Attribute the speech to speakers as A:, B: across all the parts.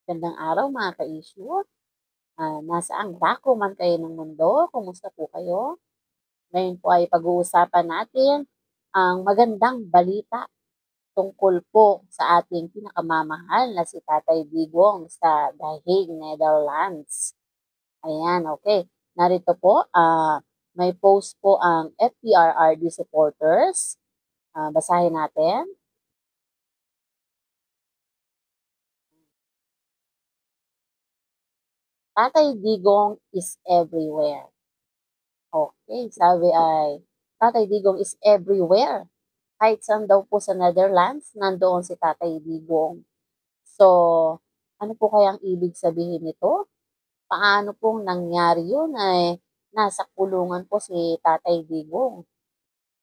A: Magandang araw mga ka-issue. Nasaang dako man kayo ng mundo, kumusta po kayo? Ngayon po ay pag-uusapan natin ang magandang balita tungkol po sa ating pinakamamahal na si Tatay Digong sa The Hague, Netherlands. Ayan, okay. Narito po, may post po ang FPRRD supporters. Basahin natin. Tatay Digong is everywhere. Okay, sabi ay, Tatay Digong is everywhere. Kahit saan daw po sa Netherlands, nandoon si Tatay Digong. So, ano po kayang ibig sabihin nito? Paano pong nangyari yun ay nasa kulungan po si Tatay Digong?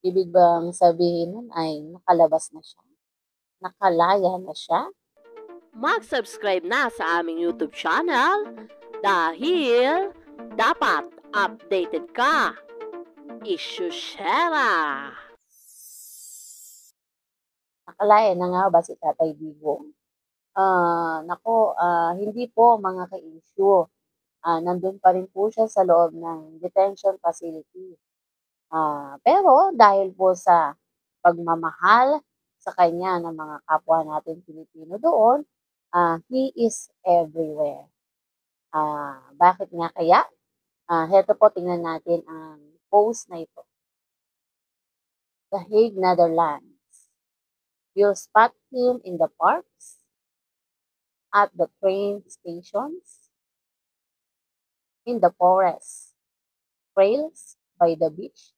A: Ibig bang sabihin nun ay nakalabas na siya? Nakalaya na siya?
B: Mag-subscribe na sa aming YouTube channel dahil dapat updated ka. Isyushera!
A: Nakalaya na nga ba si Tatay Digong? Nako, hindi po mga ka-issue. Nandun pa rin po siya sa loob ng detention facility. Pero dahil po sa pagmamahal sa kanya ng mga kapwa natin Pilipino doon, he is everywhere. Bakit nga kaya? Heto po, tingnan natin ang post na ito. The Hague, Netherlands. You'll spot him in the parks, at the train stations, in the forests, trails, by the beach,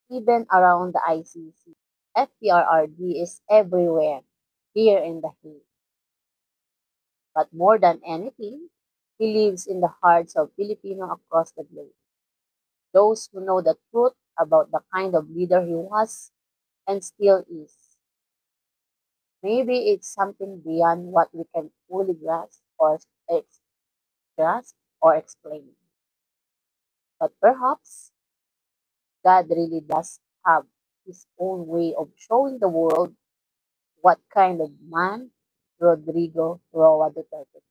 A: even around the ICC. FPRRD is everywhere here in the Hague. But more than anything, he lives in the hearts of Filipino across the globe. Those who know the truth about the kind of leader he was and still is. Maybe it's something beyond what we can fully grasp or explain. But perhaps God really does have his own way of showing the world what kind of man Rodrigo Roa Duterte is.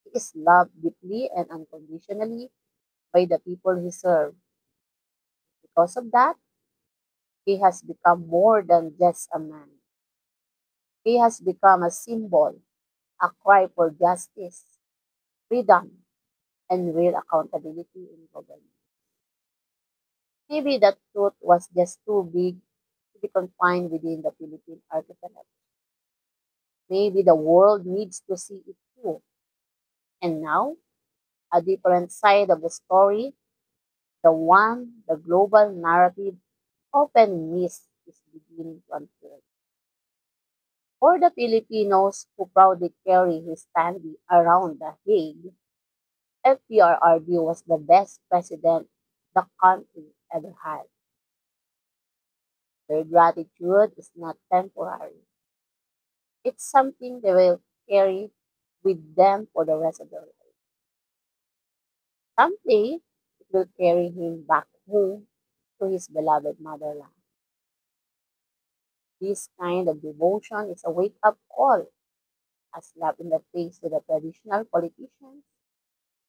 A: He is loved deeply and unconditionally by the people he served. Because of that, he has become more than just a man. He has become a symbol, a cry for justice, freedom, and real accountability in government. Maybe that truth was just too big to be confined within the Philippine archipelago. Maybe the world needs to see it too. And now, a different side of the story, the global narrative often missed, is beginning to unfold. For the Filipinos who proudly carry his standee around the Hague, FPRRD was the best president the country ever had. Their gratitude is not temporary. It's something they will carry with them for the rest of their life. Someday, it will carry him back home to his beloved motherland. This kind of devotion is a wake-up call, a slap in the face to the traditional politicians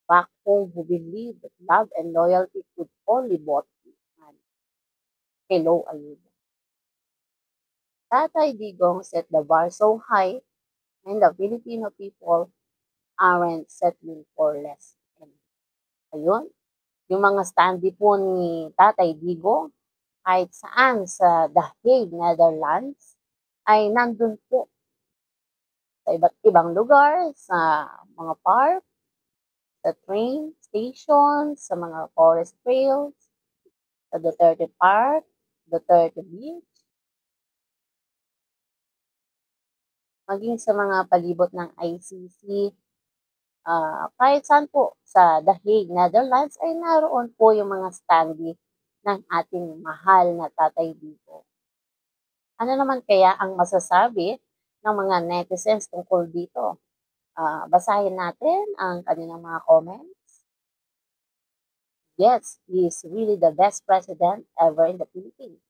A: back home who believed that love and loyalty could only bought with money. Hello, Ayuda. Tatay Digong set the bar so high, and the Filipino people aren't settling for less. And ayun, yung mga standee po ni Tatay Digong, kahit saan sa The Hague, Netherlands, ay nandun po sa iba't ibang lugar, sa mga park, sa train stations, sa mga forest trails, sa Duterte Park, Duterte Beach, maging sa mga palibot ng ICC, kahit saan po sa The Hague, Netherlands, ay naroon po yung mga standee ng ating mahal na Tatay Digong. Ano naman kaya ang masasabi ng mga netizens tungkol dito? Basahin natin ang kanilang mga comments. Yes, he is really the best president ever in the Philippines.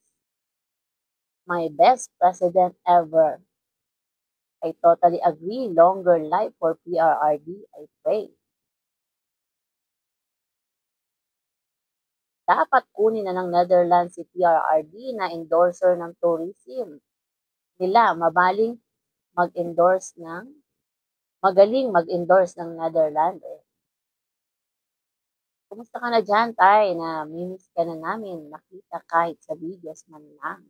A: My best president ever. I totally agree. Longer life for PRRD, I pray. Dapat kunin na ng Netherlands si PRRD na endorser ng tourism nila. Magaling mag-endorse ng Netherlands. Kumusta ka na dyan, Tay? Namimiss ka na namin makita kahit sa videos man lang.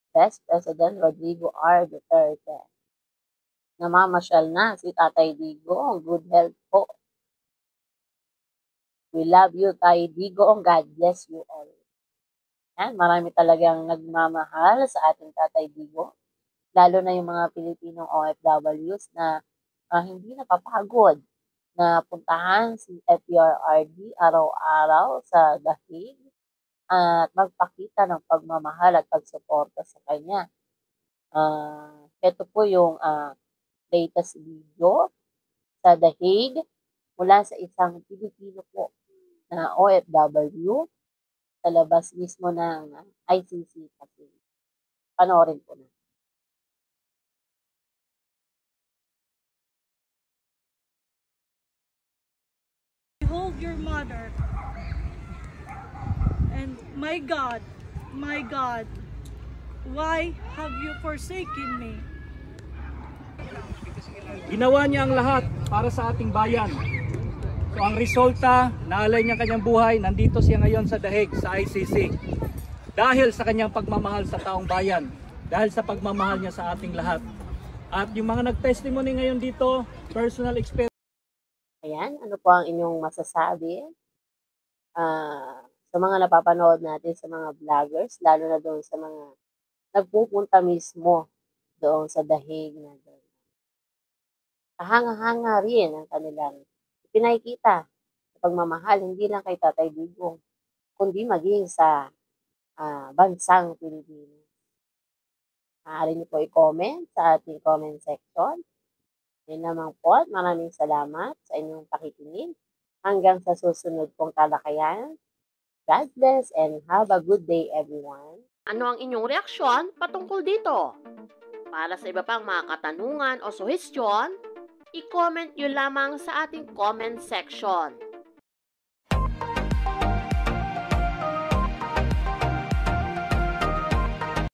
A: Best President Rodrigo R. Duterte. Namamasyal na si Tatay Digong. Good health po. We love you, Tay Digong. God bless you all. Yan, marami talagang nagmamahal sa ating Tatay Digong. Lalo na yung mga Pilipinong OFWs na hindi napapagod na puntahan si FPRRD araw-araw sa The Hague at magpakita ng pagmamahal at pagsuporta sa kanya. Ito po yung latest video sa The Hague mula sa isang Pilipino po na OFW sa labas mismo ng ICC facility. Panoorin po na.
C: Behold your mother. And my God, why have you forsaken me?
D: Ginawa niya ang lahat para sa ating bayan. So ang resulta, naalay niya kanyang buhay, nandito siya ngayon sa The Hague, sa ICC. Dahil sa kanyang pagmamahal sa taong bayan, dahil sa pagmamahal niya sa ating lahat. At yung mga nag-testimony ngayon dito, personal experience.
A: Ayan, ano po ang inyong masasabi? Sa mga napapanood natin sa mga vloggers, lalo na doon sa mga nagpupunta mismo doon sa The Hague na doon. Kahanga-hanga rin ang kanilang pinakikita sa pagmamahal, hindi lang kay Tatay Digong, kundi maging sa bansang Pilipinas. Maaari niyo po i-comment sa ating comment section. Yan lamang po at maraming salamat sa inyong pakikinig. Hanggang sa susunod pong talakayan. God bless and have a good day everyone.
B: Ano ang inyong reaksyon patungkol dito? Para sa iba pang mga katanungan o suhestyon, i-comment nyo lamang sa ating comment section.